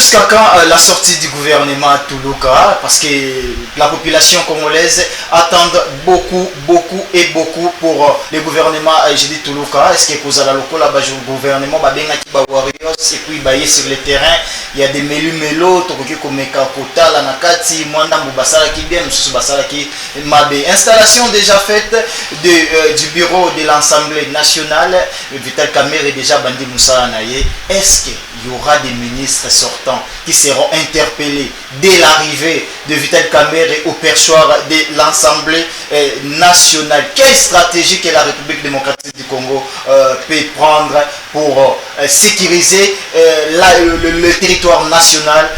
Jusqu'à quand la sortie du gouvernement à Toulouka? Parce que la population congolaise attend beaucoup, beaucoup et beaucoup pour le gouvernement je dis Toulouka. Est-ce que vous allez le gouvernement warriors et puis sur le terrain il y a des mélo comme Kota, la Nakati, Mwanda Mbubasala qui bien, M. Basala qui Mabe. Installation déjà faite du bureau de l'Assemblée nationale. Vital Kamerhe est déjà bandi Moussa Naye. Est-ce qu'il y aura des ministres sortants qui seront interpellés dès l'arrivée de Vital Kamerhe au perchoir de l'Assemblée nationale? Quelle stratégie que la République démocratique du Congo peut prendre pour sécuriser le territoire national,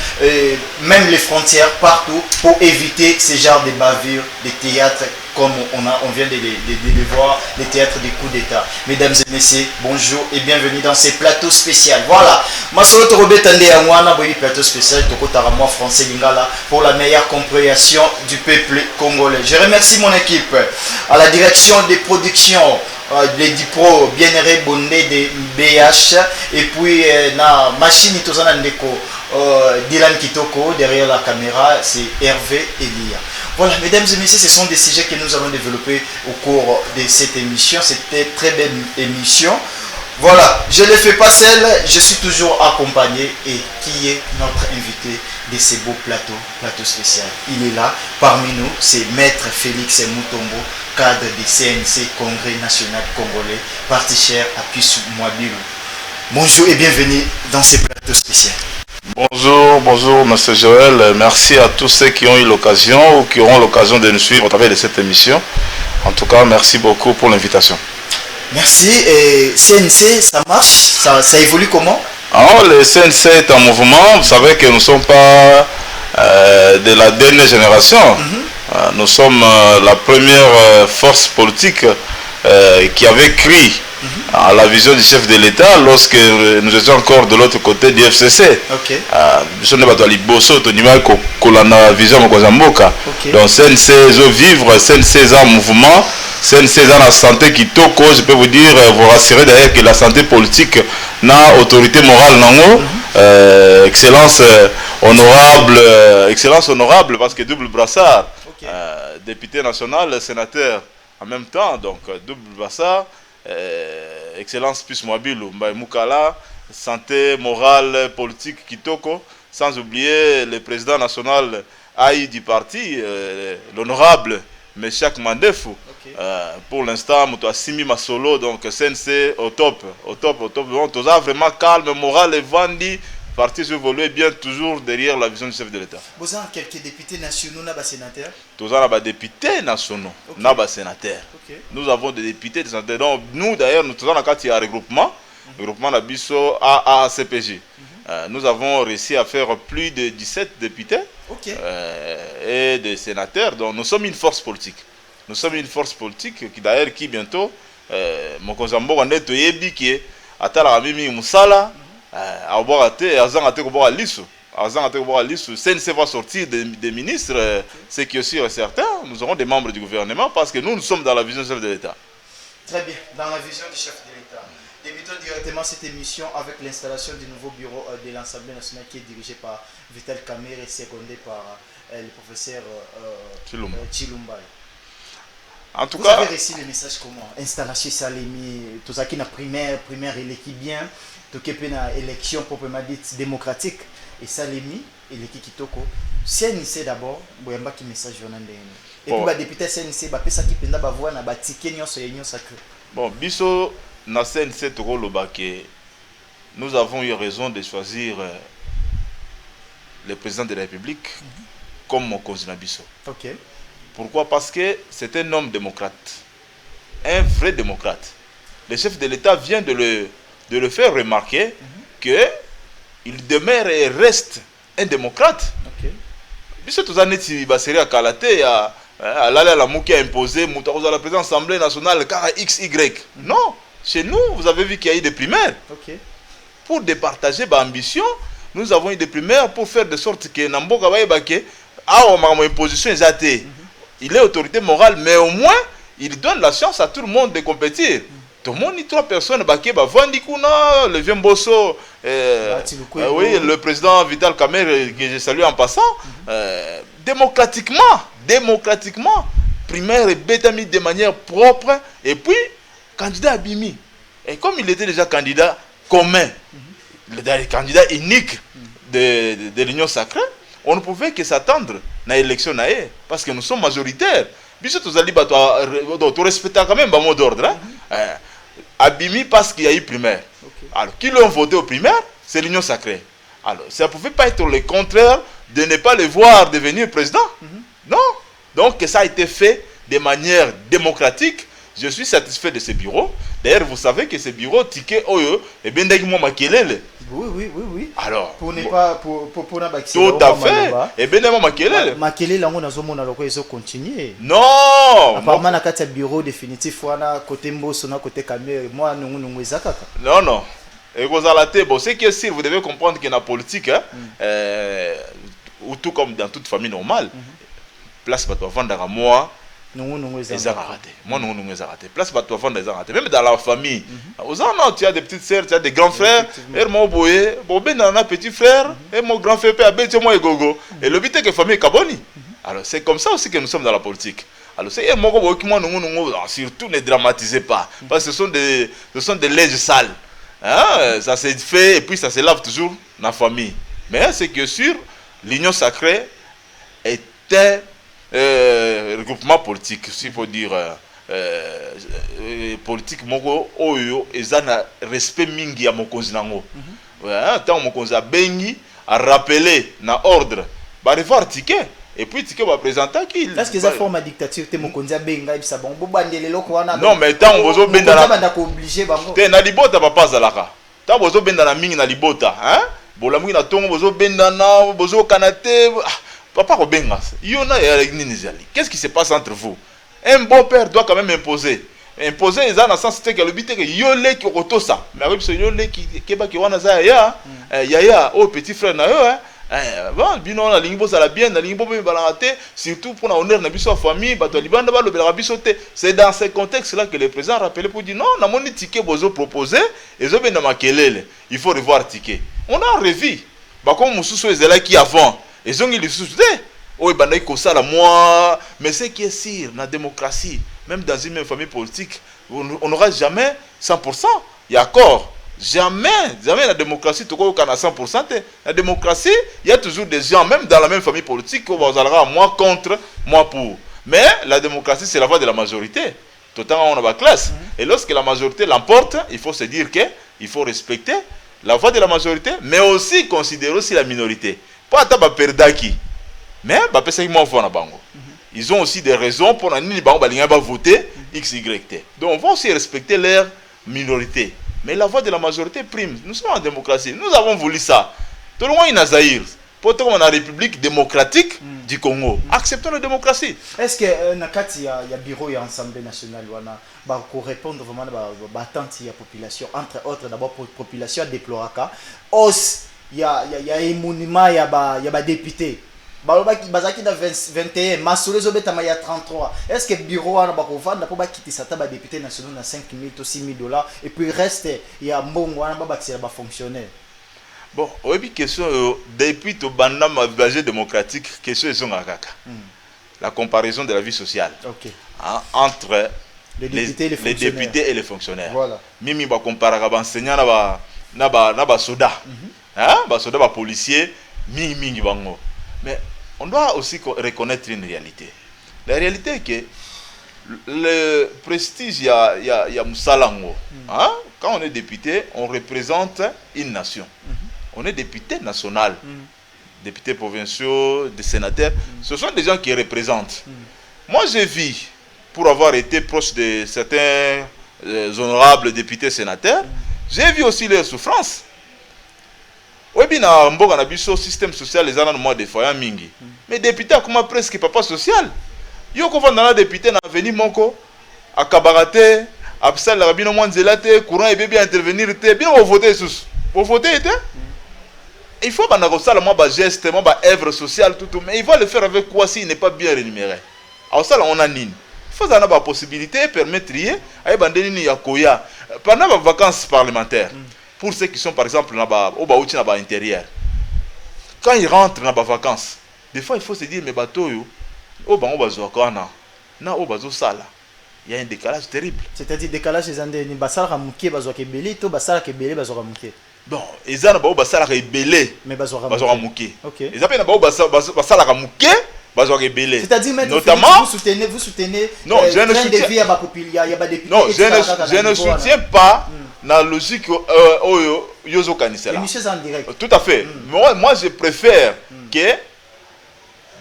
même les frontières, partout, pour éviter ce genre de bavures, de théâtres comme on vient de les voir, les théâtres des coups d'État. Mesdames et messieurs, bonjour et bienvenue dans ce plateau spécial. Voilà, plateau spécial, français lingala, pour la meilleure compréhension du peuple congolais. Je remercie mon équipe à la direction des productions, les Dipro, Bien-Aimé Bondé de BH, et puis na machine Tozana Ndeko, Dylan Kitoko, derrière la caméra, c'est Hervé Elia. Voilà, mesdames et messieurs, ce sont des sujets que nous allons développer au cours de cette émission. C'était une très belle émission. Voilà, je ne le fais pas seul, je suis toujours accompagné. Et qui est notre invité de ce beau plateau spécial? Il est là, parmi nous, c'est Maître Félix Mutombo, cadre du CNC, Congrès National Congolais, parti cher à Pisu Mwabilu. Bonjour et bienvenue dans ce plateau spécial. Bonjour, M. Joël. Merci à tous ceux qui ont eu l'occasion ou qui auront l'occasion de nous suivre au travers de cette émission. En tout cas, merci beaucoup pour l'invitation. Merci. Et CNC, ça marche? Ça évolue comment? Alors, le CNC est en mouvement. Vous savez que nous ne sommes pas de la dernière génération. Nous sommes la première force politique qui avait crié à la vision du chef de l'État lorsque nous étions encore de l'autre côté du FCC. Nous sommes la vision de donc CNC vivre, CNC en mouvement, CNC dans la santé qui toko. Je peux vous dire, vous rassurer d'ailleurs que la santé politique n'a autorité morale non. Excellence honorable parce que double brassard, député national, sénateur en même temps, donc double brassard. Excellence plus mobile Moukala, santé morale politique Kitoko, sans oublier le président national AI du parti, l'honorable Meshak Mandefou. Pour l'instant, Moutou Simi Masolo, donc CNC au top. Donc, tout ça vraiment calme, moral et vandi. Parti évolue bien toujours derrière la vision du chef de l'État. Vous avez quelques députés nationaux, n'a pas sénateurs? Tous les députés nationaux, n'a pas sénateurs. Nous avons des députés, des sénateurs. Donc nous d'ailleurs, nous avons un regroupement, regroupement de Bisso AACPJ. Nous avons réussi à faire plus de 17 députés et des sénateurs. Donc nous sommes une force politique. Nous sommes une force politique qui d'ailleurs qui bientôt, mon Kozambo en est Toyebi qui est à Talamimi Moussala. CNC va sortir des ministres, ce qui est aussi certain. Nous aurons des membres du gouvernement parce que nous sommes dans la vision du chef de l'État. Très bien, dans la vision du chef de l'État. Débutons directement cette émission avec l'installation du nouveau bureau de l'Assemblée nationale qui est dirigé par Vital Kamerhe et secondé par le professeur Chilumba. En tout cas, vous avez reçu le message comment? Installation Salemi, tout ça qui est primaire l'équipe bien. Tout ce qui est une élection proprement dite démocratique et Salemi et l'équipe Kitoko. CNC d'abord, boyamba qui message journal et puis député CNC ba pesa qui penda ba voix na ba ticket nyonso yenyo sacré. Bon, biso na CNC toko lobake. Nous avons eu raison de choisir le président de la République comme mon cousin biso. Pourquoi? Parce que c'est un homme démocrate. Un vrai démocrate. Le chef de l'État vient de le faire remarquer qu'il demeure et reste un démocrate. Puisque tous les années, il va se réacalater à la mouki a imposé, à la présidence de l'Assemblée nationale, XY. Non, chez nous, vous avez vu qu'il y a eu des primaires. Pour départager l'ambition, nous avons eu des primaires pour faire de sorte que Namboka Baïbake a une position exatée. Il est autorité morale, mais au moins, il donne la chance à tout le monde de compétir. tout le monde, 3 personnes, le vieux Mbosso, oui, le président Vital Kamerhe, que je salue en passant, démocratiquement, primaire et bétami de manière propre, et puis, candidat Abimi. Et comme il était déjà candidat commun, le candidat unique de l'Union sacrée, on ne pouvait que s'attendre à l'élection, parce que nous sommes majoritaires. Puis tu respectes quand même le mot d'ordre. Abimi parce qu'il y a eu primaire. Alors, qui l'ont voté au primaire, c'est l'Union sacrée. Alors, ça ne pouvait pas être le contraire de ne pas le voir devenir président. Non. Donc, ça a été fait de manière démocratique. Je suis satisfait de ce bureau. D'ailleurs, vous savez que ce bureau, ticket Oyo, et bien d'accord, Makelele. Oui. Alors, pour ne pas pour tout à fait. Et bien d'accord, Makelele. Makelele, on a zomona loko ils ont continué. Non. Apparemment, na kati bureau définitif, wana côté Mbosso, na côté Kamerhe, moi nous ezakaka. Non. Et vous allez bon, c'est que si vous devez comprendre que dans la politique, ou tout comme dans toute famille normale, place pas toi vendre à moi. Moi, place pas toi vendre des arrêtés. Même dans la famille, aux ans, tu as des petites sœurs, tu as des grands frères. Et mon boy, un petit frère, et mon grand frère, et moi et gogo. Et le but est que la famille est caboni. Alors, c'est comme ça aussi que nous sommes dans la politique. Alors, c'est surtout ne dramatisez pas. Parce que ce sont des lèges sales. Hein? Ça s'est fait et puis ça se lave toujours dans la famille. Mais c'est que sur l'Union sacrée était regroupement politique, s'il faut dire politique, moko oyo ezana respect mingi ya mokonzi nango. Tant mokonzi a bengi a rappeler na ordre, ba revoir ticket. Et puis ticket va présenter qui. Est-ce que ça forme à dictature te mokonzi a benga ibisa bon bobandele loko wana. Non mais tant bozo benda na banda ko obligé bango. Te na libota papa zalaka. Tant bozo benda na mingi na libota, hein? Bolamu na tongo bozo benda na bozo kanate. Papa Robenga, qu'est-ce qui se passe entre vous? Un beau-père doit quand même imposer. Imposer les gens dans le sens que le but est que yole qui roto ça. Mais avec ce yole qui va qui wana za ya au petit frère na yo bon bino na lingbo ça la bien na lingbo be balangate surtout pour honneur na biso famille bato libanda ba lobela biso te. C'est dans ce contexte là que le président rappelé pour dire non na moni ticket bozo proposer et zo be na makelele. Il faut revoir ticket. On a revu. Ba comme mususu ezela qui avant. Ils ont eu les soucis. Oh, moi. Mais ce qui est sûr, dans la démocratie, même dans une même famille politique, on n'aura jamais 100%. Il y a encore jamais la démocratie, tout le monde a 100%. La démocratie, il y a toujours des gens, même dans la même famille politique, qui vont dire moi contre, moi pour. Mais la démocratie, c'est la voix de la majorité. Tout le temps, on a la classe. Et lorsque la majorité l'emporte, il faut se dire qu'il faut respecter la voix de la majorité, mais aussi considérer aussi la minorité. Pas à perdaki, mais ils ont aussi des raisons pour voter XYT. Donc on va aussi respecter leur minorité. Mais la voix de la majorité prime. Nous sommes en démocratie. Nous avons voulu ça. Tout le monde est Nazaïr. Pourtant, on a la République démocratique du Congo. Acceptons la démocratie. Est-ce que Nakati, il y a bureau et Assemblée nationale pour répondre vraiment à l'attente de la population, entre autres, d'abord pour la population déploraka. Il y a un monument, il y a des députés. Bazaki dans 21, Massoule Zobetama il y a 33. Est-ce que le bureau a vendre pour quitter ça table député national à 5 000 ou 6 000 $, et puis reste il y a mbongo wana ba fonctionnaire. Bon, oui, question depuis tout banda ma budget démocratique, question est la comparaison de la vie sociale. OK. Entre les députés et les fonctionnaires. Voilà. Mimi ba comparer ba enseignant na ba soda. Hein? Ba soda ba policier mingi bango. Mais on doit aussi reconnaître une réalité. La réalité est que le prestige, il y a Moussalango. Hein? Quand on est député, on représente une nation. On est député national, députés provinciaux, des sénateurs. Ce sont des gens qui représentent. Moi, j'ai vu, pour avoir été proche de certains honorables députés sénateurs, j'ai vu aussi leurs souffrances. Oui, bien, on a vu ce système social, les gens ont des foyers mingi. Mais député, comment presque papa social? Yo ko vanda na député na venir moko à Kabarate, à Psal Rabino Mwanzelate, courant et bébé intervenir te bien au voter sous. Au voter était. Il faut banda ko sala moi ba geste, moi ba œuvre sociale tout mais il va le faire avec quoi s'il n'est pas bien rémunéré. Alors ça là on a nini. faut avoir la possibilité de permettre pendant les vacances parlementaires, pour ceux qui sont par exemple au intérieur, quand ils rentrent dans les vacances, des fois il faut se dire mais bateau il y a un décalage terrible. C'est-à-dire décalage des années ni basala ramuke bazo kebeli to basala kebeli bazo ramuke. Bon, ils ont ba basala kebeli mais bazo ramuke. OK. Ils appellent ba basala ramuke bazo kebeli. C'est-à-dire notamment vous soutenez non, je ne soutiens il y a pas député. Non, je ne soutiens pas la logique yozo kanisela. En direct. Tout à fait. Moi je préfère que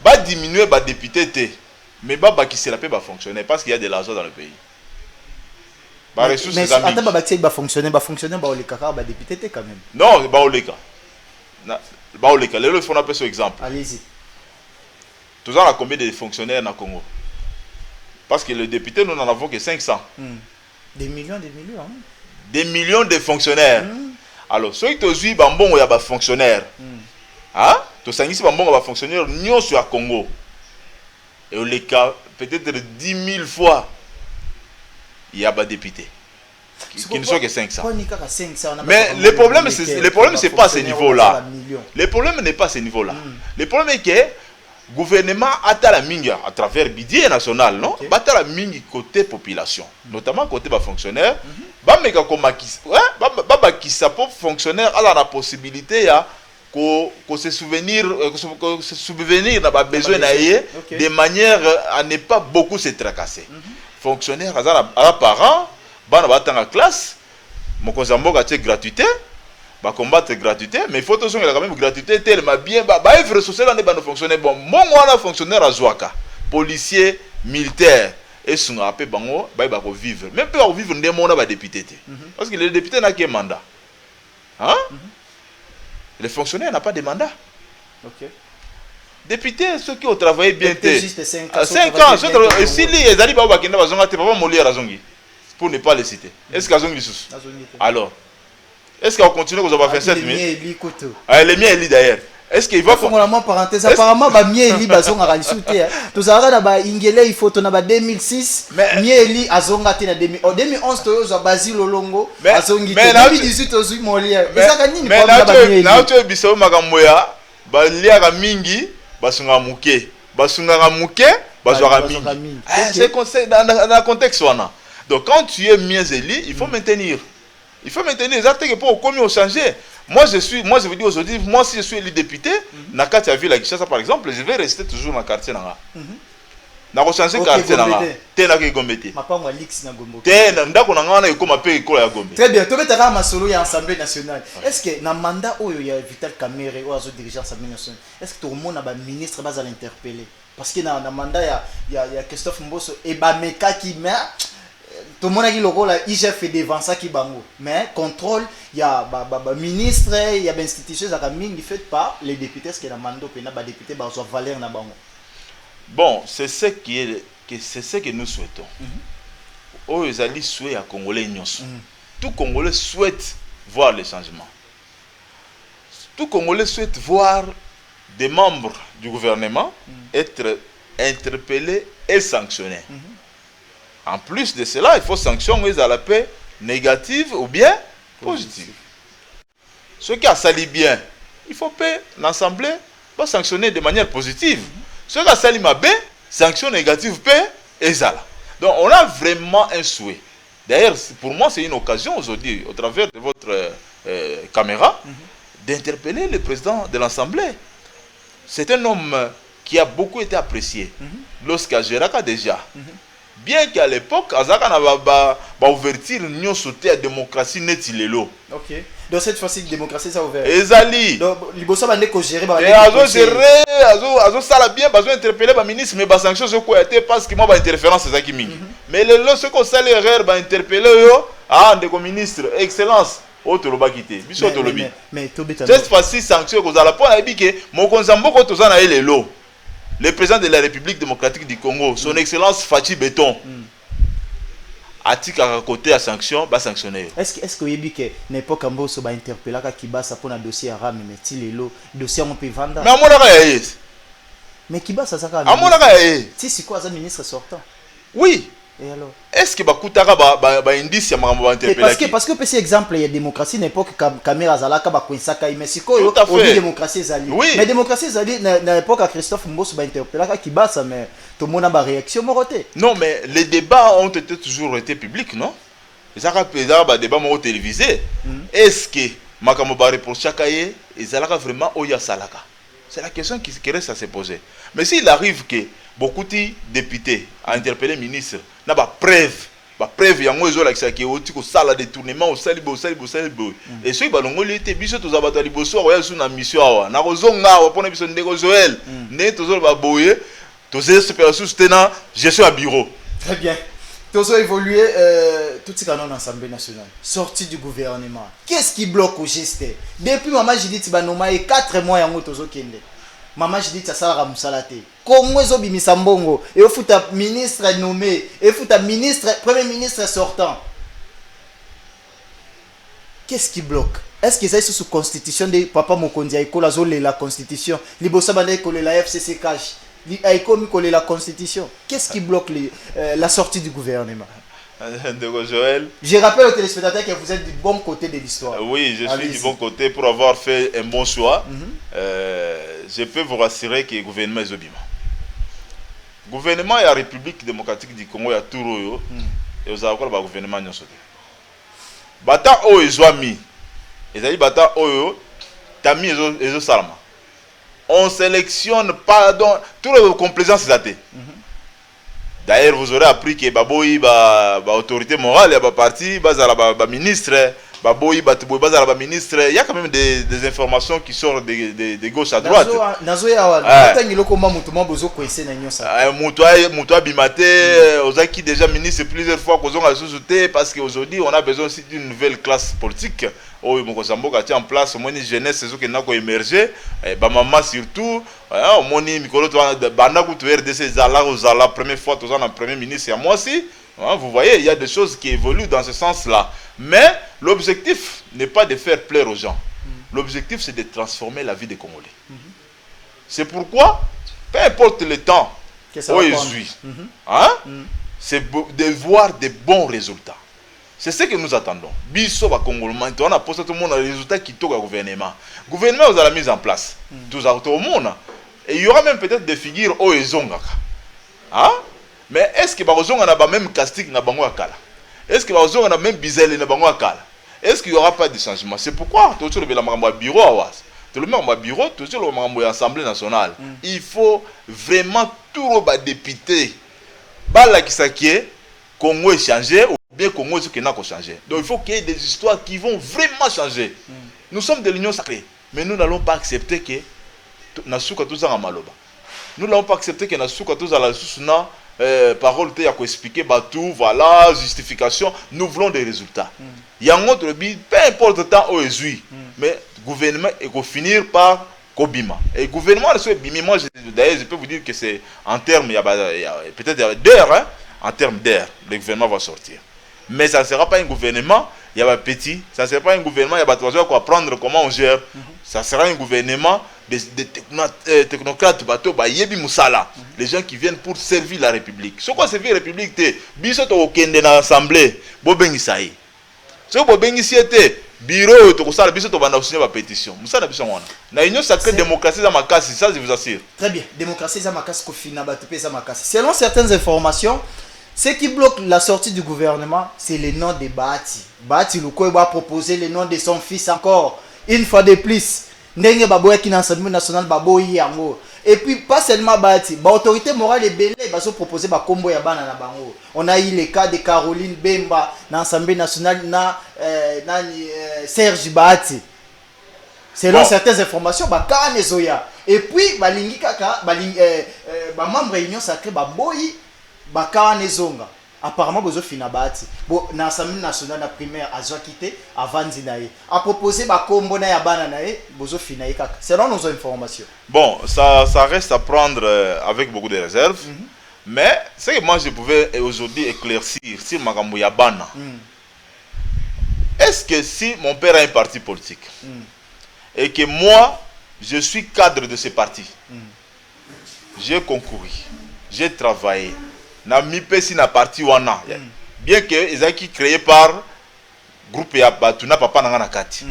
ba diminuer ba député mais qui se la paix va fonctionner parce qu'il y a de l'argent dans le pays. Mais attends, va fonctionner les caca va député quand même. Non, il faut appeler ce exemple. Allez-y. Tous on a combien de fonctionnaires dans le Congo? Parce que les députés nous n'en avons que 500. Des millions hein. Des millions de fonctionnaires. Alors ceux qui ont bambon il y a des fonctionnaires. Ah, tous ceux qui bambon il y a des fonctionnaires nous sur le Congo. Et au cas peut-être 10 000 fois, il y a des députés qui ne sont que 500. Mais le problème, c'est pas à ce niveau-là. Le problème n'est pas à ce niveau-là. Le problème est que le gouvernement a la mingue à travers le budget national, non? A la mingue côté population, notamment côté fonctionnaires. Qui s'appelle fonctionnaire a la possibilité de se souvenir de besoin de manière à ne pas beaucoup se tracasser. Fonctionnaire à parents, en classe, mon a gratuité, combattre gratuité, mais il faut toujours quand même gratuité tellement bien, œuvre sociale on fonctionnaire bon, moi fonctionnaire à Zouaka, policier, militaire et son appé bango, vivre. Même pas vivre des mon député parce que les députés n'a qu'un mandat. Hein? Les fonctionnaires n'ont pas de mandat. Ok. Députés, ceux qui ont travaillé bien. Juste 5 ans. 5 ans. Si les alibaba bakenda bazonga te papa molière azongi. Pour ne pas les citer. Est-ce qu'azongi lisusu? Alors, est-ce qu'on continue qu'on va faire 7 000? Les miens élis d'ailleurs. Est-ce qu'il va faire une parenthèse apparemment ba mieux éli bazonga ralisouté. Tous arada ba ingele il faut na ba 2006 mieux éli azonga te na 2011 to zo Basile Olongo azongi 2018 ozui molière. Ezaka nini problème ba mieux éli? Na to biso makambo ya ba liaka mingi basunga muke bazwaka mingi. C'est dans le contexte wana. Donc quand tu es mieux éli, il faut maintenir. Il faut maintenir les actes pour commis au changer. Moi je vous dis aujourd'hui, moi si je suis élu député, dans le quartier de la ville à Kinshasa par exemple, je vais rester toujours dans le quartier nanga. Na ko changer quartier nanga. Te na ke gombete. Mapango Alix na gombo. Te na ndako nanga na ekoma pe ekolo ya gombe. Très bien, to betaka masolo ya Assemblée nationale. Est-ce que na mandat oyo ya Vital Kamerhe ou azo diriger l'Assemblée nationale, est-ce que tout le monde a ba ministre bas à l'interpeller? Parce que na mandat ya Christophe Mboso et ba meka qui mais tout le monde a dit le rôle IGF et devant ça qui bango. Mais contrôle, il y a ministre, il y a institutions qui fait par les députés, ce qui est la mando, puis il y a des députés qui ont valeur na bango. Bon, c'est ce que nous souhaitons. Oh, ils allaient souhaiter à Congolais. Tout Congolais souhaite voir les changements. Tout Congolais souhaite voir des membres du gouvernement être interpellés et sanctionnés. En plus de cela, il faut sanctionner à la paix négative ou bien positive. Ceux qui a sali bien, il faut paix l'Assemblée va sanctionner de manière positive. Ceux qui a sali mal, sanction négative paix et ça. Donc on a vraiment un souhait. D'ailleurs, pour moi, c'est une occasion aujourd'hui, au travers de votre caméra, d'interpeller le président de l'Assemblée. C'est un homme qui a beaucoup été apprécié lorsqu'à Géraka déjà. Bien qu'à l'époque, Azaka n'a pas ouverture ni sauté à la démocratie net ilelo. Ok. Donc cette fois-ci, la démocratie ça ouvert. Ezali. Donc l'Ibosa va ne gérer. Et azo gérer, azo sala bien, besoin interpeller le ministre, mais bas sanctions ce quoi était parce que moi ba interférence c'est ça qui mingi. Mais le ce qu'on sale erreur ba interpeller yo, ndeko ministre, excellence. Otoloba kité. Biso tolobi. Mais cette fois-ci sanction ko zala pona ebike mo konzamboko tozana elelo. Le président de la République démocratique du Congo, son excellence Fachi Béton, a-t-il à côté à sanction, va sanctionner. Est-ce que vous avez que n'importe quand vous avez interpellé Kibasa pour un dossier à Ram, mais il est là, dossier on peut vendre. Mais à mon mais Kibasa ça quand même. À mon si c'est quoi ça ministre sortant? Oui. Et alors? Est-ce que bakutaka ba indice ya makambo interpellé? Parce que petit exemple il y a démocratie n'importe caméra zalaka ba kwinsaka Mexico yo on dit démocratie zali. Oui. Mais démocratie zali n'importe à Christophe Mbosso ba interpellaka qui basa mais tout le monde a ba réaction moroté. Non mais les débats ont été toujours été publics, non? Et ça a ba débat mo télévisé. Est-ce que makambo ba reproche kaye ezalaka vraiment oya salaka? C'est la question qui reste à se poser. Mais s'il arrive que beaucoup de députés ont interpellé le ministre, il y a des preuves, il y a des preuves qui ont fait des détournements, et ceux qui ont été biso to zabata liboso oya sur na mission awa na kozonga wa pona biso ndeko Joël ne tozo ba boye to ces opérations tena gestion à bureau. Très bien. Tous ont évolué tout ce canon l'Assemblée nationale, sorti du gouvernement. Qu'est-ce qui bloque au geste? Depuis maman j'ai dit tibanoma et 4 mois yango tozo kende. Maman j'ai dit ça sala musalate. Comment zo bimisa mbongo et au futa ministre nommé et futa ministre premier ministre sortant. Qu'est-ce qui bloque? Est-ce que ça est sous constitution de papa Mokonzi aikola zo la constitution libosa bana ikola la FCC cash. La constitution. Qu'est-ce qui bloque la sortie du gouvernement? Joël. Je rappelle aux téléspectateurs que vous êtes du bon côté de l'histoire. Oui, je suis du bon côté pour avoir fait un bon choix. Je peux vous rassurer que le gouvernement est obima. Le gouvernement de la République démocratique du Congo est tout et vous avez encore le gouvernement de Bata o ezwami. Ezali bata o tami ezo salama. On sélectionne pas donc tout le complaisance c'est athée. D'ailleurs vous aurez appris que baboyi ba autorité morale ya ba parti bazala ba ministre baboyi batuboyi bazala ba ministre, il y a quand même des informations qui sortent de gauche à droite. Nazo ya wa tangilo koma mutu mabozo kwese na nyosa. Mutu abimate ozaki déjà ministre plusieurs fois kozonga sous-souté parce qu'aujourd'hui on a besoin aussi d'une nouvelle classe politique. Oh, Mokozamboka tient en place au moins une jeunesse c'est ce qui n'a qu'à émerger, ba maman surtout, au moins mikolo to banda ku RDC zala première fois tous en premier ministre et moi aussi, vous voyez il y a des choses qui évoluent dans ce sens-là. Mais l'objectif n'est pas de faire plaire aux gens. L'objectif c'est de transformer la vie des Congolais. C'est pourquoi peu importe le temps où ils suivent, c'est de voir des bons résultats. C'est ce que nous attendons. Biso ba Congolais, on a posé tout le monde les résultats qui toquent au gouvernement. Le gouvernement vous a la mise en place. Tout le monde. Et il y aura même peut-être des figures au ezongaka. Mais est-ce que bazonga na ba même casting na bango akala? Est-ce que bazonga na même bizelle na bango akala? Est-ce qu'il y aura pas de changement? C'est pourquoi tout le monde bureau awas. Tout le monde bureau, tout le monde Assemblée nationale. Il faut vraiment tout le député. Bala qui Congo est changé ou bien Congo est n'a pas changé. Donc il faut qu'il y ait des histoires qui vont vraiment changer. Nous sommes de l'Union sacrée, mais nous n'allons pas accepter que Nasuka tout ça en maloba. Nous n'allons pas accepter que Nasuka tout ça la sousna parole te ya ko expliquer tout voilà justification. Nous voulons des résultats. Il y a un autre but, peu importe le temps où il mais le gouvernement il va finir par Kobima. Et le gouvernement moi d'ailleurs je peux vous dire que c'est en termes il y a peut-être d'heures. En termes d'air, le gouvernement va sortir. Mais ça ne sera pas un gouvernement, il y a un petit, ça ne sera pas un gouvernement, il y a besoin de apprendre comment on gère. Ça sera un gouvernement de technocrates, les gens qui viennent pour servir la République. Ce qu'on servir la République, c'est que au Kende dans l'Assemblée, Bobengisaï. Ce que Bobengisaï, bureau, tout ça, biso to banda signer la pétition. Musa na biso wana. Na union sacrée démocratie za makasi, ça je vous assure. Très bien, démocratie za makasi ko fina ba topé za makasi. Selon certaines informations, ce qui bloque la sortie du gouvernement, c'est le nom de Bahati. Bahati Luko va proposer le nom de son fils encore une fois de plus. Ndenge baboya ki na Assemblée nationale baboyi yango. Et puis pas seulement Bahati, ba autorité morale et belé bazo proposer ba kombo ya bana na bango. On a eu le cas de Caroline Bemba dans l'Assemblée nationale Serge Bahati. Selon certaines informations, ba Kane Zoya. Et puis balingi kaka ba membre réunion sacrée ba boyi ba Kane Zonga. Apparemment bozo fina Bahati. Bo na Assemblée nationale na primaire azwa quitté avant dinaye. A proposer ba kombo na ya bana nae bozo fina kaka. Selon nos informations. Bon, ça reste à prendre avec beaucoup de réserves. Mais ce que moi je pouvais aujourd'hui éclaircir sur Makambo Yabana. Est-ce que si mon père a un parti politique et que moi je suis cadre de ce parti, j'ai concouru, j'ai travaillé, na mipesi na parti wana bien que ezaki créé par groupe ya batuna papa nanga na kati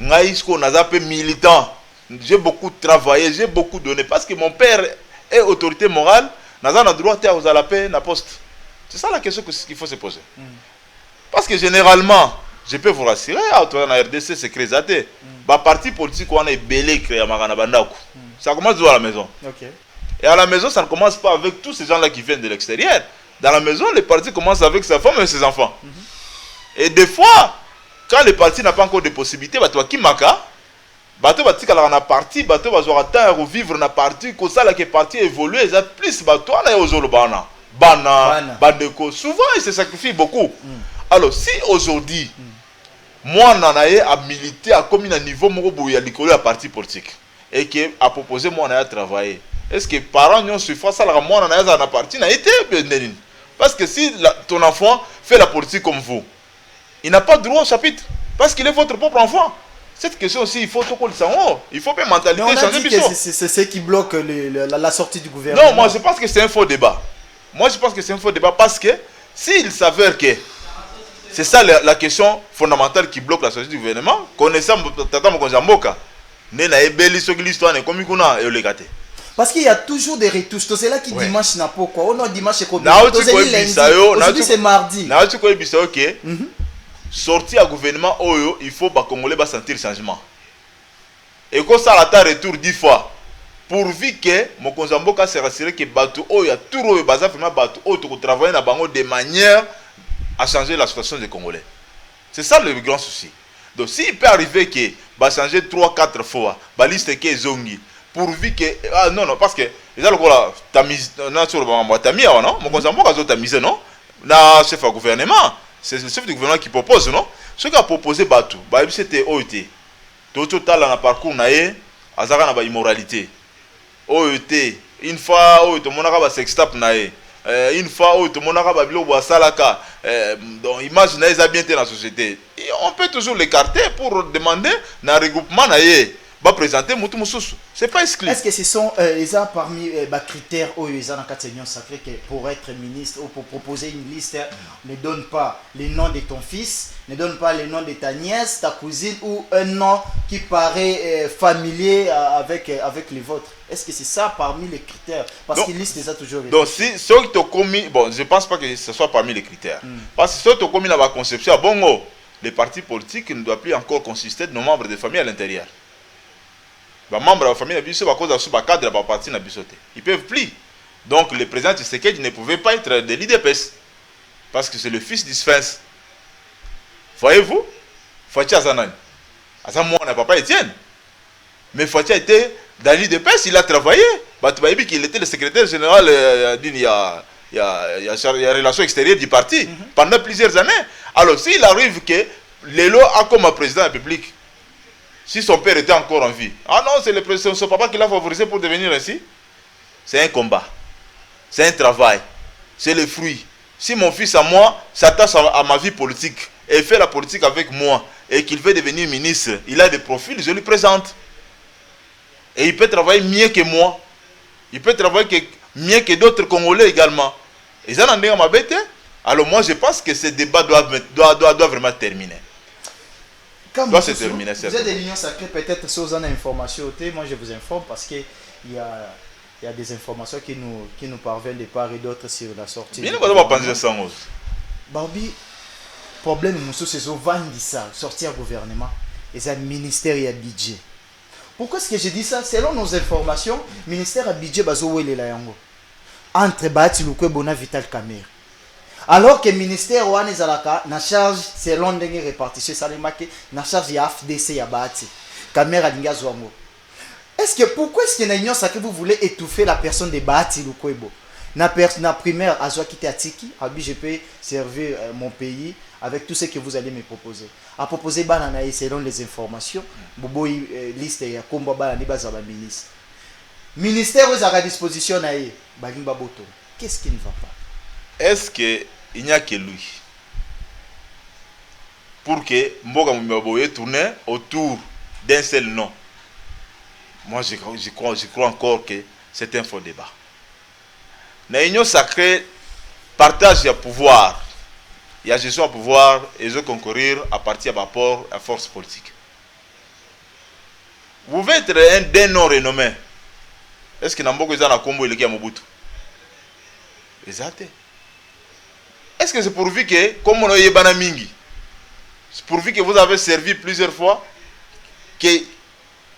ngai isko naza pe militant, j'ai beaucoup travaillé, j'ai beaucoup donné parce que mon père est autorité morale, naza na droit te aux la paix na poste. C'est ça la question qu'il faut se poser. Parce que généralement, je peux vous rassurer, na RDC c'est créé zate. Ba parti politique on est belé créé magana bandako. Ça commence à la maison. Okay. Et à la maison, ça ne commence pas avec tous ces gens-là qui viennent de l'extérieur. Dans la maison, les partis commencent avec sa femme et ses enfants. Et des fois, quand le parti n'a pas encore de possibilités, bah toi qui maka, bah toi tu as un parti, bah toi vas avoir revivre na parti, comme ça là que parti évolue, ça plus bah toi là aux bana, bandeko. Souvent ils se sacrifient beaucoup. Alors si aujourd'hui, moi nanaye a milité à comme un niveau moko ya likolo ya parti politique et que a proposé moi na travailler. Est-ce que parents n'ont su faire ça la moi na na parti na été bien. Parce que si ton enfant fait la politique comme vous, il n'a pas de droit au chapitre. Parce qu'il est votre propre enfant. Cette question aussi, il faut tout le sang. Il faut pas mentalité changer. C'est ce qui bloque la sortie du gouvernement. Non, moi je pense que c'est un faux débat. Moi je pense que c'est un faux débat parce que s'il s'avère que c'est ça la question fondamentale qui bloque la sortie du gouvernement, connaissant Tata Mokonjamboka, Nena Ebeli Sogilistouane et Komikuna et Olegate. Parce qu'il y a toujours des retouches. C'est là qui dimanche n'a pas quoi. On a dimanche c'est comme aujourd'hui c'est mardi. Na tu ko bisayo ke sorti à gouvernement oyo il faut ba congolais ba sentir le changement. Et quand ça la retour 10 fois pourvu que Mokonzamboka se rassurer que batu oyo tout oyo baza vraiment batu oyo to travailler na bango de manière à changer la situation des Congolais. C'est ça le grand souci. Donc s'il peut arriver que ba changer 3-4 fois ba liste ke zongi pourvu que non parce que déjà le là tamise na sur le tamia non Mokonzamboka zo tamise non na chef de gouvernement. C'est le chef du gouvernement qui propose, non? Ce qui a proposé Batu, c'était OET. Tout dans le parcours, Azara n'a pas immoralité. OET, une fois, OET, mon arabe sextape, une fois, OET, mon arabe bilo salaka. Donc, imagine, ils ont bien été dans la société. Et on peut toujours l'écarter pour demander un regroupement, va présenter Moutou Moussous. C'est pas exclu. Est-ce que ce sont les parmi les critères où ils ont dans le sacré que pour être ministre ou pour proposer une liste, ne donne pas le nom de ton fils, ne donne pas le nom de ta nièce, ta cousine ou un nom qui paraît familier avec les vôtres? Est-ce que c'est ça parmi les critères? Parce qu'il liste déjà toujours. Donc si ceux qui t'ont commis, bon, je pense pas que ce soit parmi les critères. Parce que ceux qui t'ont commis la conception, bon, les partis politiques ne doivent plus encore consister de nos membres de famille à l'intérieur. Les membres de la famille, ils peuvent plus. Donc le président Tshisekedi ne pouvait pas être de l'IDPS. Parce que c'est le fils d'Isfens. Voyez-vous? Fatia Azanani. Azamouan n'a pas Étienne. Mais Fatia était dans l'IDPS, il a travaillé. Il était le secrétaire général il y a relations extérieures du parti pendant plusieurs années. Alors s'il arrive que Lelo a comme président de la République, si son père était encore en vie, ah non, c'est le président, son papa qui l'a favorisé pour devenir ainsi. C'est un combat, c'est un travail, c'est le fruit. Si mon fils à moi s'attache à ma vie politique et fait la politique avec moi et qu'il veut devenir ministre, il a des profils, je lui présente. Et il peut travailler mieux que moi. Il peut travailler mieux que d'autres Congolais également. Et ça, alors moi je pense que ce débat doit vraiment terminer. Doit se terminer. Vous êtes de l'Union sacrée, peut-être sans information. Moi je vous informe parce qu'il y a des informations qui nous parviennent de part et d'autre sur la sortie. Bien, on va penser ça. Barbie, problème, c'est ça, sortir gouvernement et un ministère et un budget. Pourquoi est-ce que je dis ça? Selon nos informations, le ministère a budget entre Bati Loukwe Bona Vital Kamer. Alors que le ministère Ouane Zalaka na charge selon les répartitions, ça na charge ya FDC ya Bati. Kamer Alinga Zouango. Pourquoi est-ce que l'Union sacrée vous voulez étouffer la personne de Bati Lukwebo? Na primaire à Zouakite Atiki, je peux servir mon pays avec tout ce que vous allez me proposer. À proposer bananaï selon les informations, bobo liste ya komba banani bazaba ministre. Ministère aux à disposition naïe, Balimba Boto. Qu'est-ce qui ne va pas? Est-ce que il n'y a que lui pour que Mboga Mboboye tourne autour d'un seul nom? Moi je crois encore que c'est un faux débat. La Union sacrée partage de pouvoir, il y a gestion à pouvoir et je concourir à partir de rapport à force politique. Vous pouvez être d'un nom renommé. Est-ce que Nambogo est en combo et le qui a Mobutu? Exact. Est-ce que c'est pourvu que, comme on a eu Banamingi, c'est pourvu que vous avez servi plusieurs fois, que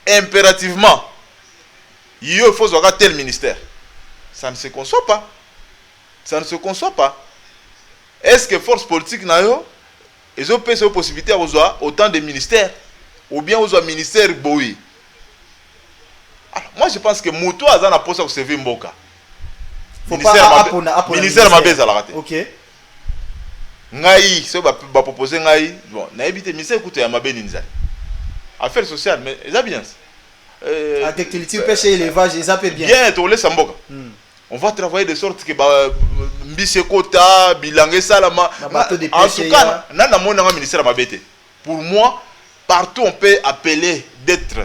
impérativement, il faut avoir tel ministère? Ça ne se conçoit pas. Ça ne se conçoit pas. Est-ce que force politique n'a eu, ils ont cette possibilité d'avoir autant de ministères, ou bien aux ministère Boui? Alors, moi je pense que Moutou a un poste pour servir Mboka. Ministère Mabeza la raté. Ok. Ngai, c'est va proposer Ngai. Bon, n'a évité ministère écoute à Mabé Ninza. Affaires sociales, mais ça bien. Agriculture, pêche et élevage, ils appellent bien. Bien, tu laisses Mboka. On va travailler de sorte que Mbisekota, Bilangé Salama. En tout cas, n'a mon ministère Mabété. Pour moi, partout on peut appeler d'être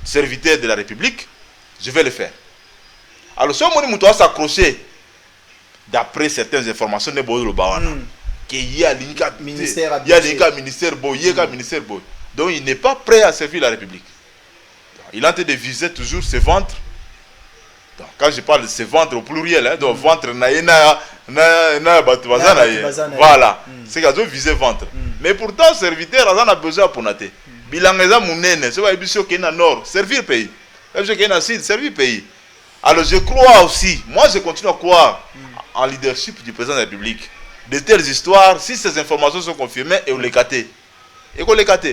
serviteur de la République, je vais le faire. Alors, si on doit s'accrocher, d'après certaines informations, qu'il y a l'INCA ministère, il y a l'INCA ministère Boy, ministère Boy. Donc, il n'est pas prêt à servir la République. Il est en train de viser toujours ses ventres. Donc, quand je parle de ses ventres au pluriel, donc ventre, voilà, c'est qu'il a visé ventre. Mais pourtant, serviteur, il a besoin pour nater. Bilangeza Mounene, c'est pas un nord, servir le pays. Servir le pays. Alors je crois aussi, moi je continue à croire en leadership du président de la République. De telles histoires, si ces informations sont confirmées, et on les capte. Et qu'on les capte.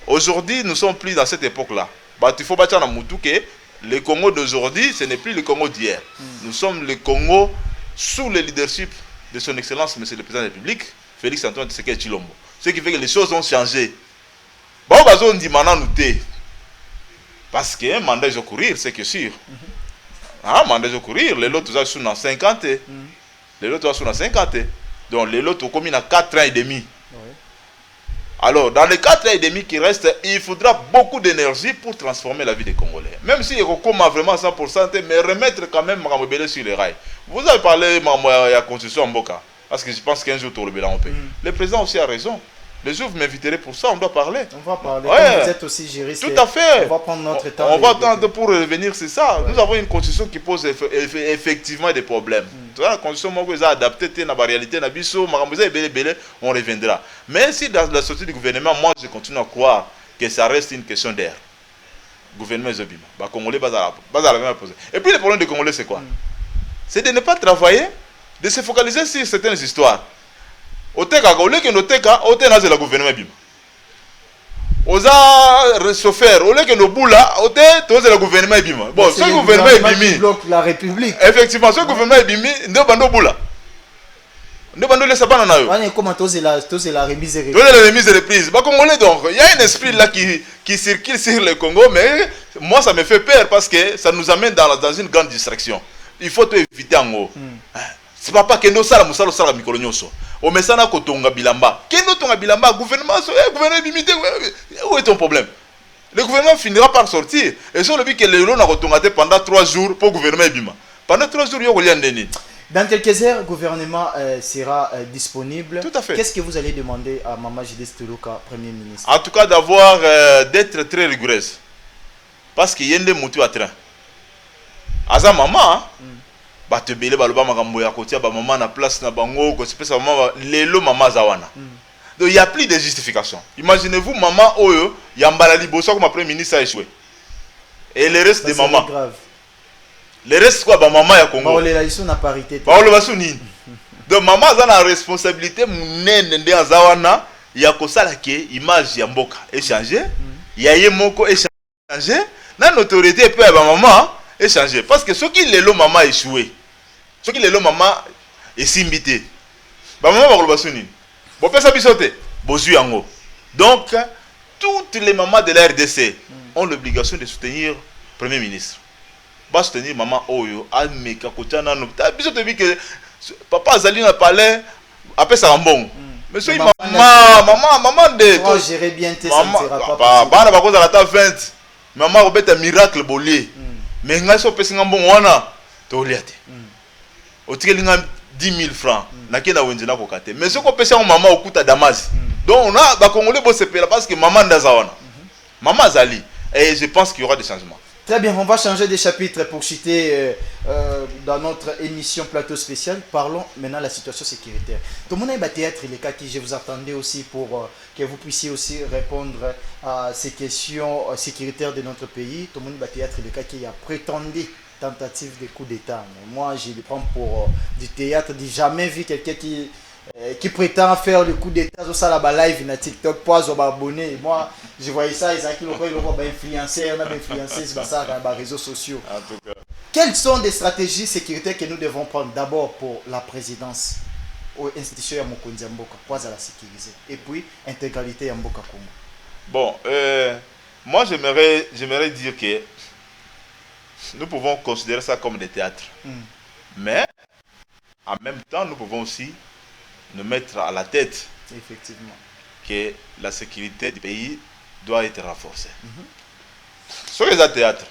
Aujourd'hui, nous ne sommes plus dans cette époque-là. Il faut bâtir dans Moutou que le Congo d'aujourd'hui, ce n'est plus le Congo d'hier. Nous sommes le Congo sous le leadership de son Excellence, Monsieur le Président de la République, Félix Antoine Tshisekedi Tshilombo. Ce qui fait que les choses ont changé. On dit maintenant nous t'es. Parce qu'un mandat de courir, c'est que sûr. Un mandat de courir, les lots sont dans 50. Les lots sont dans 50. Donc les lots ont commis dans 4 ans et demi. Alors, dans les 4 ans et demi qui restent, il faudra beaucoup d'énergie pour transformer la vie des Congolais. Même si il recommande vraiment 100%, mais remettre quand même Mamobélé sur les rails. Vous avez parlé de la constitution en Boka. Parce que je pense qu'un jour, tout le bilan en paix. Le président aussi a raison. Les jours, vous m'inviterez pour ça, on doit parler. On va parler. Ouais. Vous êtes aussi juriste. Tout à fait. On va prendre notre temps. On va attendre pour revenir, c'est ça. Ouais. Nous avons une constitution qui pose effectivement des problèmes. La constitution est adaptée à la réalité, on reviendra. Mais si dans la sortie du gouvernement, moi je continue à croire que ça reste une question d'air. Gouvernement Zobima. Congolais, et puis le problème des Congolais, c'est quoi? C'est de ne pas travailler, de se focaliser sur certaines histoires. Oteka au lieu que noteka otena c'est le gouvernement bim. Oza chauffeur au lieu que no boula ote to c'est le gouvernement bim. Bon, ce gouvernement bimi bloque la République. Effectivement, ce gouvernement bimi ndo bando boula. Ndo bando le sabana na yo. On est comment to c'est la remise et reprise. To la remise et reprise. Ba Congolais donc, il y a un esprit là qui circule sur le Congo, mais moi ça me fait peur parce que ça nous amène dans une grande distraction. Il faut éviter en haut. C'est pas que nous sala musalo sala mikolo nyoso. O mesana ko tonga bilamba. Kendo tonga bilamba gouvernement limité. Où est ton problème? Le gouvernement finira par sortir. Et sur le but que le lot n'a retongate pendant 3 jours pour gouvernement bima. Pendant 3 jours, il y a rien d'eni. Dans quelques heures, le gouvernement sera disponible. Tout à fait. Qu'est-ce que vous allez demander à Mama Judith Tuluka, Premier ministre? En tout cas, d'avoir d'être très rigoureuse. Parce qu'il y a des moutons à train. Aza maman, batebele baloba makambo ya kotia ba maman na place na bango ko sepesa maman lelo maman zawana. Donc il y a plus de justification. Imaginez-vous maman oyo yambala liboso comme premier ministre a échoué. Et le reste des mamans. Le reste quoi ba maman ya Congo. Ba olela iso na parité. Ba olela basu nini. Donc maman a la responsabilité munene nde azawana ya kosala ke image ya mboka échanger. Ya ye moko échanger na notoriété pe ba maman échanger parce que ce qui le lo maman échoué. Ce qui le lo maman est simbité. Ba maman ba koloba sunini. Bo pesa bisote, bozu yango. Donc toutes les mamans de la RDC ont l'obligation de soutenir le Premier ministre. Ba soutenir maman oyo ameka kotana no. Bisote bi que papa azali na palais après ça mbongo. Mais soy maman de toi gérer bien tes ça ne sera pas. Bana ba koza la ta 20. Maman obeta miracle bolé. Mais ngai so pesi mbongo wana to liate. Otikeli nga 10 000 francs. Nakena wenzina kokate. Mais ce qu'on peut faire maman au kuta Damas. Donc on a ba Congolais bo se pela parce que maman ndazawana. Maman Zali. Et je pense qu'il y aura des changements. Très bien, on va changer de chapitre pour citer dans notre émission plateau spécial. Parlons maintenant de la situation sécuritaire. Tout le monde est théâtre, les cas qui je vous attendais aussi pour que vous puissiez aussi répondre à ces questions sécuritaires de notre pays. Tout le monde est théâtre, les cas qui a prétendu tentative de coup d'État. Moi, je le prends pour du théâtre. Je n'ai jamais vu quelqu'un qui prétend faire le coup d'État sur ça la live na TikTok pour abonner. Moi, je voyais ça, ils ont influencé, on a influencé sur ça dans les réseaux sociaux. En tout cas. Quelles sont des stratégies sécuritaires que nous devons prendre d'abord pour la présidence aux institutions ya Mokonzi Mboka pour la sécuriser et puis intégralité ya Mboka Congo? Bon, moi j'aimerais dire que nous pouvons considérer ça comme des théâtres. Mais en même temps, nous pouvons aussi nous mettre à la tête effectivement que la sécurité du pays doit être renforcée. Sur les théâtres,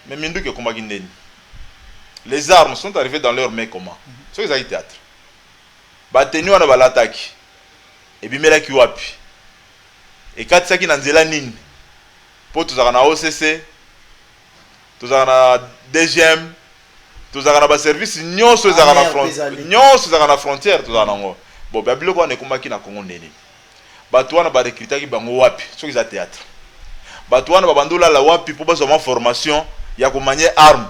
mais Minduke Komagindeni, les armes sont arrivées dans leurs mains comment? Sur les théâtres, Batenu on a l'attaque, et Bimela Kiwapi, et Katsaki Nanzela Nin, pour tous en OCC, tous en DGM. Tous les services, nous sommes à la frontière. Bon, Babylone, on est comme qui n'a Congo Nene. Batouana va recruter qui bango wapi, sur les théâtres. Batouana va bandola la wapi pour pas seulement formation, il y a comme manier arme.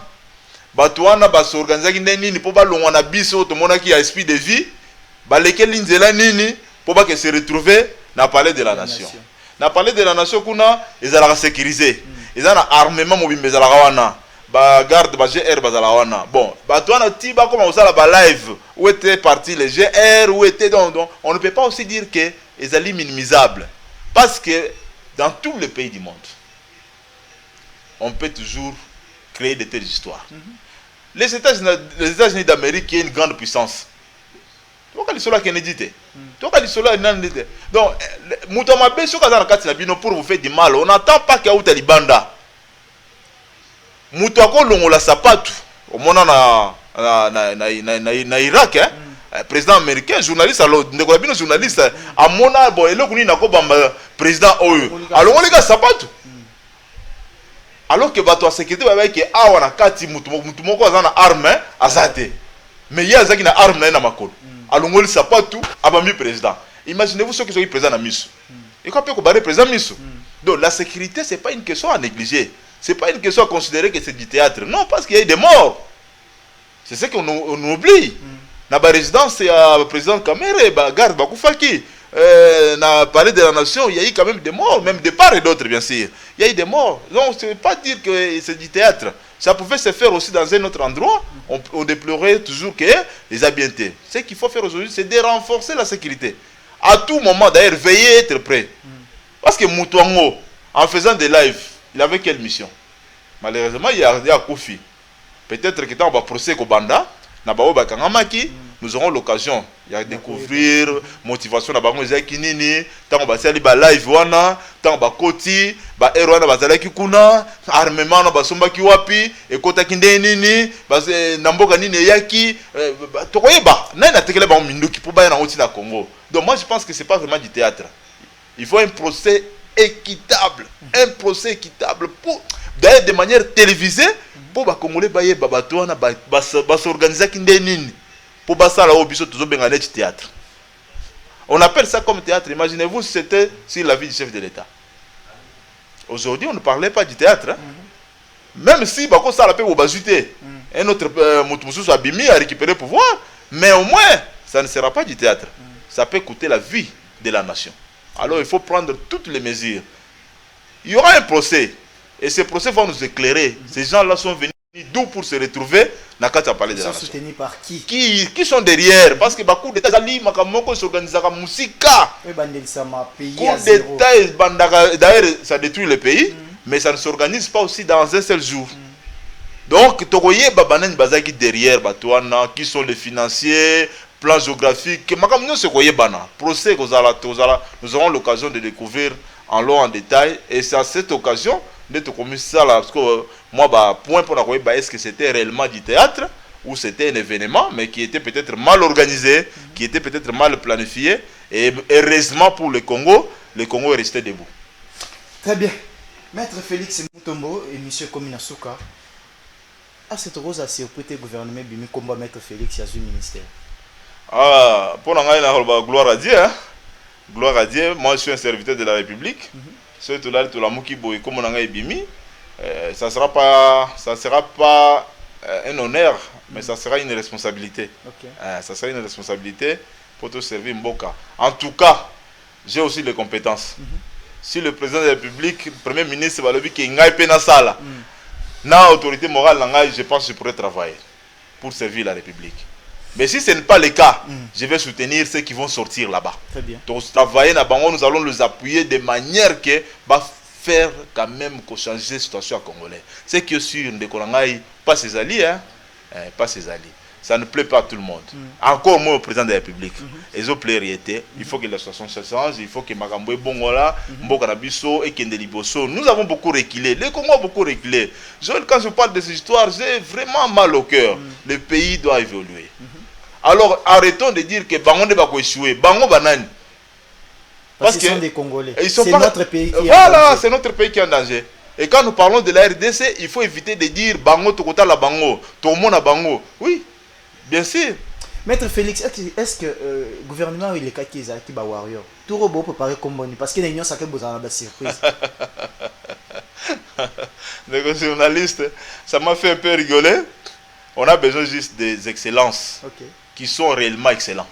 Batouana va s'organiser qui neni pour pas l'on biso tout le monde qui a esprit de vie. Ba lesquels l'inzela nini pour pas que se retrouver dans palais de la nation. Dans palais de la nation kuna ils allaient sécuriser. Ils ont un armement mobile mais wana. Ba garde ba GR bazalawana. Bon, ba toi na ti ba comment ça la live où était parti les GR où était donc on ne peut pas aussi dire que les alliés minimisables parce que dans tous les pays du monde on peut toujours créer de telles histoires. Les États-Unis d'Amérique qui est une grande puissance. Tu vois cela Kennedy tu vois cela Nandete. Donc mutama beso kaza na kati na bino pour vous faire du mal. On n'attend pas qu'il y ait Talibanda. Mutu akolongola sapatu omona na Irak président américain journaliste alors ndeko bino journaliste amona bon eloko ni nakobamba président oyo alongoli ka sapatu alors que bato a sécurité ba ke awa na kati mutu moko aza na arme azate mais il y a zaki na arme na makolo alongoli sapatu abambi président. Imaginez-vous ceux qui sont président na miso et quand peut ko barrer président miso. Donc la sécurité c'est pas une question à négliger. Ce n'est pas une question à considérer que c'est du théâtre. Non, parce qu'il y a eu des morts. C'est ce qu'on oublie. Dans la résidence, il y a le président Kamere, garde Bakoufaki. Dans le palais de la nation, il y a eu quand même des morts, même de part et d'autre, bien sûr. Il y a eu des morts. Donc, ce n'est pas dire que c'est du théâtre. Ça pouvait se faire aussi dans un autre endroit. On déplorait toujours que les habiletés. Ce qu'il faut faire aujourd'hui, c'est de renforcer la sécurité. À tout moment, d'ailleurs, veiller, être prêt. Parce que Moutouango, en faisant des lives, il avait quelle mission? Malheureusement, il y a Kofi. Peut-être que dans le procès Kobanda, nous aurons l'occasion de découvrir motivation na bango ezaki nini, tant ba sali ba live wana, tant ba koti, ba erwana bazalaki kuna, armement na basomba ki wapi, ekota kinde nini, ba namboka nini yaki, tokoyeba, na na tekele ba minduki pour ba na oti na Congo. Donc moi je pense que c'est pas vraiment du théâtre. Il faut un procès équitable, un procès équitable pour d'ailleurs de manière télévisée pour ba Congolais baye babatwana ba s'organiser kinde nini pour basa la obiso toujours benga net théâtre. On appelle ça comme théâtre. Imaginez-vous si c'était sur la vie du chef de l'État. Aujourd'hui, on ne parlait pas du théâtre. Même si bako ça la paix au bazuté. Un autre Moutoussou Abimi a récupéré le pouvoir, mais au moins ça ne sera pas du théâtre. Ça peut coûter la vie de la nation. Alors il faut prendre toutes les mesures. Il y aura un procès. Et ces procès vont nous éclairer. Ces gens-là sont venus d'où pour se retrouver dans le palais de la nation. Ils sont soutenus par qui? Qui sont derrière? Parce que beaucoup d'États s'organisent à Moussika. Coup d'État, d'ailleurs, ça détruit le pays, mais ça ne s'organise pas aussi dans un seul jour. Donc, Togoye Babanen Bazaki derrière, qui sont les financiers, plan géographique, procès, nous aurons l'occasion de découvrir en long en détail, et c'est à cette occasion d'être commis ça là, parce que moi, point pour est-ce que c'était réellement du théâtre où c'était un événement, mais qui était peut-être mal organisé, qui était peut-être mal planifié. Et heureusement pour le Congo est resté debout. Très bien. Maître Félix Mutombo et M. Komina Souka, à cette rose à surpris le gouvernement Bimi combat Maître Félix Yazou ministère. Ah, pour la gloire à Dieu, hein? Gloire à Dieu, moi je suis un serviteur de la République. Surtout là, tout la mouki boy comme on a Bimi, ça sera pas un honneur, mais ça sera une responsabilité. Okay. Ça sera une responsabilité pour te servir Mboka. En tout cas, j'ai aussi les compétences. Si le président de la République, le premier ministre, va le dire qu'il n'y a pas de salle, na autorité morale, je pense que je pourrais travailler pour servir la République. Mais si ce n'est pas le cas, je vais soutenir ceux qui vont sortir là-bas. Très bien. Donc, travailler là-bas, nous allons les appuyer de manière que va faire quand même changer la situation à Congolais. C'est que sur Ndekolangaï, pas ses alliés, hein? Pas ses alliés. Ça ne plaît pas à tout le monde. Encore moins au président de la République. Les autres plairiétés, il faut que la situation se change, il faut que Magamboé Bongola, Mbokanabiso et Kendeliboso. Nous avons beaucoup reculé. Les Congos ont beaucoup reculé. Quand je parle de ces histoires, j'ai vraiment mal au cœur. Le pays doit évoluer. Alors arrêtons de dire que Bango ne va pas échouer. Bango Banane. Parce qu'ils sont des Congolais. C'est notre pays qui est en danger. Voilà, c'est notre pays qui est en danger. Et quand nous parlons de la RDC, il faut éviter de dire Bango, Tokota la Bango, Tomo na Bango. Oui, bien sûr. Maître Félix, est-ce que le gouvernement il est qui est warrior? Tout robot peut paraître comme bon parce qu'il y a une sacrée besoin de surprise. Les journalistes, ça m'a fait un peu rigoler. On a besoin juste des excellences qui sont réellement excellents.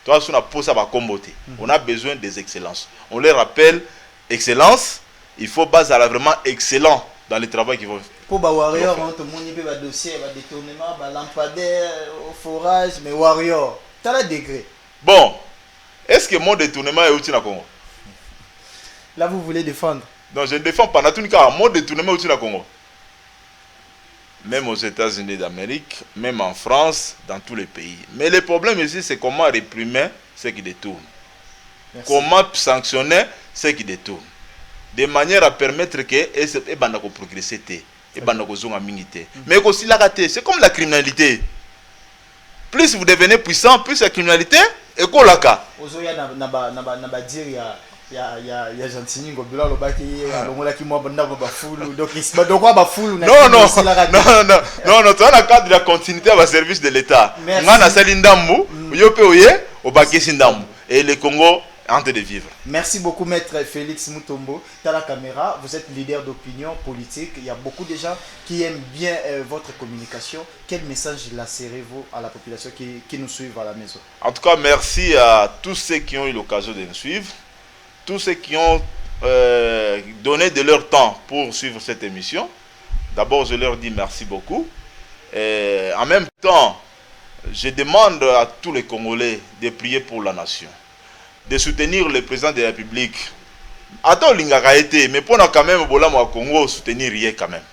Toi, si on a posé ça va comboter. On a besoin des excellences. On les rappelle, excellence, il faut baser vraiment excellent dans le travail qu'ils vont faire. Pour les warriors, tout le monde a un dossier, un détournement, un lampadaire, au forage, mais warrior, tu as le degré. Bon, est-ce que mon détournement est utile à Congo? Là, vous voulez défendre? Non, je ne défends pas. En tout cas, mon détournement est utile à Congo. Même aux États-Unis d'Amérique, même en France, dans tous les pays. Mais le problème ici, c'est comment réprimer ceux qui détournent. Merci. Comment sanctionner ceux qui détournent. De manière à permettre que les bandes progresser, les bandes minité. Mais aussi la rater, c'est comme la criminalité. Plus vous devenez puissant, plus la criminalité est colaka. Il y a Gentini Ngobila le baki qui moi non, tu as la cadre de la continuité au service de l'État. Ngana Salindambu, yope oye, au baki Sindambu. Et le Congo est en train de vivre. Merci beaucoup, Maître Félix Mutombo. Tu as la caméra, vous êtes leader d'opinion politique. Il y a beaucoup de gens qui aiment bien votre communication. Quel message lancez-vous à la population qui nous suit à la maison? En tout cas, merci à tous ceux qui ont eu l'occasion de nous suivre. Tous ceux qui ont donné de leur temps pour suivre cette émission. D'abord, je leur dis merci beaucoup. Et en même temps, je demande à tous les Congolais de prier pour la nation, de soutenir le président de la République. Attends, l'ingara été, mais pour quand même, au Congo, soutenir rien quand même.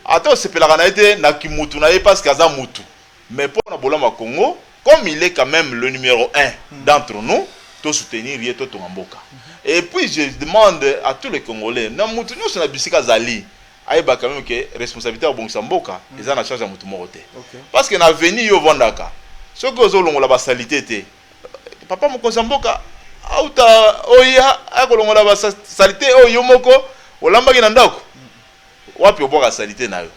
Attends, c'est pour la été, Nakimutu, parce qu'il y a Mutu. Mais pour au Congo, comme il est quand même le numéro 1 d'entre nous, de soutenir rien, tout en Mboka. Et puis je demande à tous les Congolais, na mutu nyo na bisika zali, aiba quand même que responsabilité à Bongsamboka, ils en a charge à mutu morote. Parce que na veni yo vondaka. Ce que zo longola ba salité te. Papa Mokonsamboka, auta oya akolongola ba salité oyo moko, olamba ki na ndako. Wapi oboka salité na yo.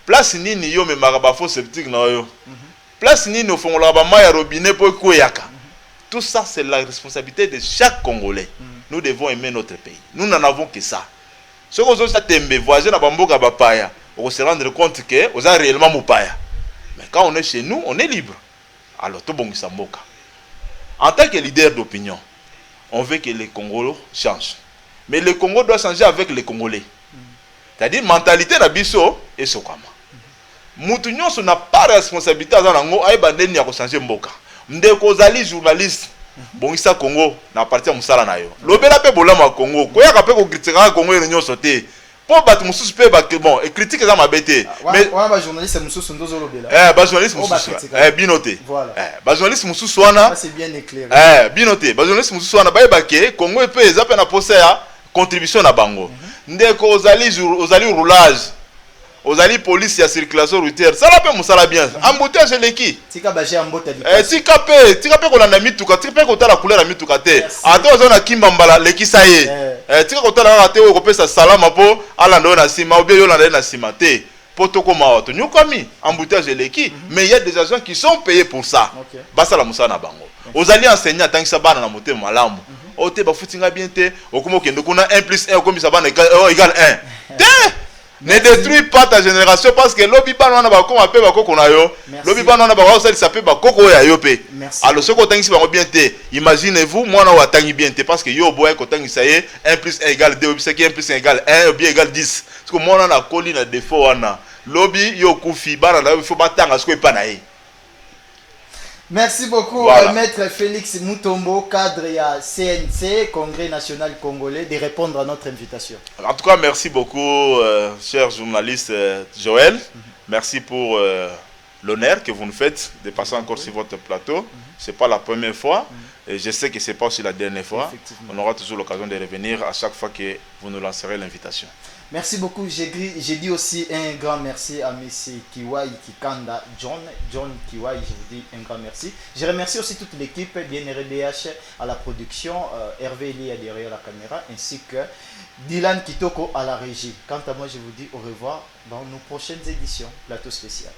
Place nini yo me maraba faux septique na yo. Place nini ofongola ba maya robinet po koyaka. Tout ça, c'est la responsabilité de chaque Congolais. Nous devons aimer notre pays. Nous n'en avons que ça. Ce que vous avez voyager dans Bamboka Bapaya, on se rendre compte que vous avez réellement Moupaya. Mais quand on est chez nous, on est libre. Alors, tout bon Samboka. En tant que leader d'opinion, on veut que les Congolais changent. Mais le Congo doit changer avec les Congolais. C'est-à-dire, mentalité d'Abisso et Sokama. Moutounion n'a pas de responsabilité à changer Mboka. Ndeko zali journaliste bongisa Congo na partir musala na yo lobela pe bolama Congo koyaka pe ko critiquer Congo et nyonso te po bat mususu pe ba bon et critique za mabete mais wana ba journaliste mususu ndozo lobela ba journaliste mususu binote ba journaliste mususu wana c'est bien éclairé binote ba journaliste mususu wana ba ebake Congo pe eza pe na posa ya contribution na bango ndeko ozali roulage aux alliés police et à circulation routière. Ça l'a fait moussala bien. Embouteillage l'équipe. Tika baje embouteillage. Tika pe qu'on a mis tout cas. Tika pe qu'on a la couleur a mis tout cas. Attends, on a kimbambala l'équipe ça y est. Tika qu'on a la raté au repère sa salama po. Alando na sima ou bien yolanda na sima te. Potoko maoto. Nous comme embouteillage l'équipe. Mais il y a des agents qui sont payés pour ça. Basa la moussala na bango. Aux alliés enseignants tant que ça va dans la montée malamu. O te ba futinga bien te. Okomo kendo kuna 1 plus 1 comme ça va égale 1. Ne détruis pas ta génération parce que lobby bana na ba ko appelle ba koko na yo. Lobby bana na ba ko ça s'appelle ba koko ya yo pe. Alors ce ko tangi ba bien te. Imaginez-vous moi na wa tangi bien te parce que yo boy ko tangi ça y est 1 plus 1 égale 2 c'est qui 1 plus 1 égale 1 ou bien égale 10. Parce que moi na koli na défaut wana. Lobby yo kufi bana na il faut ba tanga ce ko pa na ye. Merci beaucoup, voilà. Maître Félix Mutombo, cadre à CNC, Congrès national congolais, de répondre à notre invitation. En tout cas, merci beaucoup, cher journaliste Joël. Merci pour l'honneur que vous nous faites de passer encore sur votre plateau. Ce n'est pas la première fois et je sais que ce n'est pas aussi la dernière fois. On aura toujours l'occasion de revenir à chaque fois que vous nous lancerez l'invitation. Merci beaucoup. J'ai dit aussi un grand merci à M. Kiwai Kikanda John Kiwai, je vous dis un grand merci. Je remercie aussi toute l'équipe, bien RDH à la production, Hervé Elia derrière la caméra, ainsi que Dylan Kitoko à la régie. Quant à moi, je vous dis au revoir dans nos prochaines éditions, plateau spécial.